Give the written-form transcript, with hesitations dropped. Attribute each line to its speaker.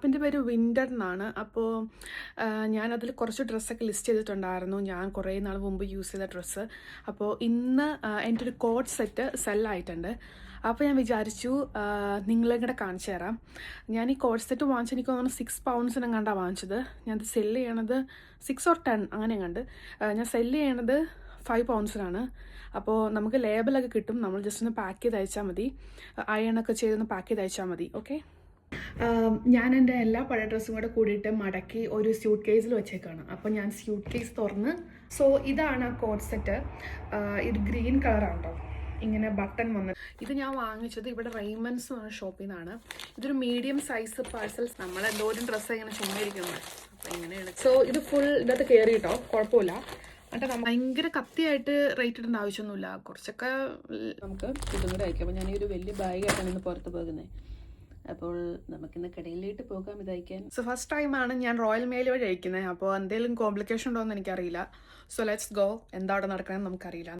Speaker 1: ആപ്പിൻ്റെ പേര് വിൻറ്റർ എന്നാണ്. അപ്പോൾ ഞാനതിൽ കുറച്ച് ഡ്രസ്സൊക്കെ ലിസ്റ്റ് ചെയ്തിട്ടുണ്ടായിരുന്നു, ഞാൻ കുറേ നാൾ മുമ്പ് യൂസ് ചെയ്ത ഡ്രസ്സ്. അപ്പോൾ ഇന്ന് എൻ്റെ ഒരു കോട്ട് സെറ്റ് സെല്ലായിട്ടുണ്ട്. അപ്പോൾ ഞാൻ വിചാരിച്ചു നിങ്ങളെ കൂടെ കാണിച്ചു തരാം. ഞാൻ ഈ കോട്ട് സെറ്റ് വാങ്ങിച്ച് എനിക്ക് തോന്നുന്നു 6 പൗണ്ട്സിനും കണ്ടാണ് വാങ്ങിച്ചത്. ഞാനത് സെല്ല് ചെയ്യണത് 6 or 10 അങ്ങനെ കണ്ട്. ഞാൻ സെല്ല് ചെയ്യണത് 5 പൗണ്ട്സിനാണ്. അപ്പോൾ നമുക്ക് ലേബലൊക്കെ കിട്ടും, നമ്മൾ ജസ്റ്റ് ഒന്ന് പാക്ക് ചെയ്ത് അയച്ചാൽ മതി, അയണൊക്കെ ചെയ്തൊന്ന് പാക്ക് ചെയ്ത് അയച്ചാൽ മതി. ഓക്കെ, ഞാൻ എൻ്റെ എല്ലാ പഴയ ഡ്രസ്സും കൂടെ കൂടിയിട്ട് മടക്കി ഒരു സ്യൂട്ട് കേസിൽ വെച്ചേക്കാണ്. അപ്പോൾ ഞാൻ സ്യൂട്ട് കേസ് തുറന്ന്, സോ ഇതാണ് കോട്ട് സെറ്റ്. ഇത് ഗ്രീൻ കളറാണ് കേട്ടോ, ഇങ്ങനെ ബട്ടൺ വന്ന്. ഇത് ഞാൻ വാങ്ങിച്ചത് ഇവിടെ റെയ്മൻസ് എന്ന ഷോപ്പിൽ നിന്നാണ്. ഇതൊരു മീഡിയം സൈസ് പാഴ്സൽസ്. നമ്മൾ എന്തോരം ഡ്രസ്സ് ഇങ്ങനെ ചുമ്മായിരിക്കുന്നത്, അപ്പോൾ ഇങ്ങനെയാണ്. സോ ഇത് ഫുൾ ഇതിനകത്ത് കയറി കേട്ടോ, കുഴപ്പമില്ല. എന്നിട്ട് നമ്മൾ ഭയങ്കര കത്തിയായിട്ട് റേറ്റ് ഇടേണ്ട ആവശ്യമൊന്നുമില്ല, കുറച്ചൊക്കെ നമുക്ക് ഇതും കൂടെ അയക്കാം. അപ്പോൾ ഞാൻ ഈ ഒരു വലിയ ബാഗായിട്ടാണ് ഇന്ന് പുറത്ത് പോകുന്നത്. അപ്പോൾ നമുക്കിന്ന് കടയിലേക്ക് പോകാം ഇത് അയക്കാൻ. സോ ഫസ്റ്റ് ടൈമാണ് ഞാൻ റോയൽ മെയിൽ വഴി അയക്കുന്നത്. അപ്പോൾ എന്തെങ്കിലും കോംപ്ലിക്കേഷൻ ഉണ്ടോ എന്ന് എനിക്കറിയില്ല. So let's go. എന്താ അവിടെ നടക്കണമെന്ന് നമുക്കറിയില്ല.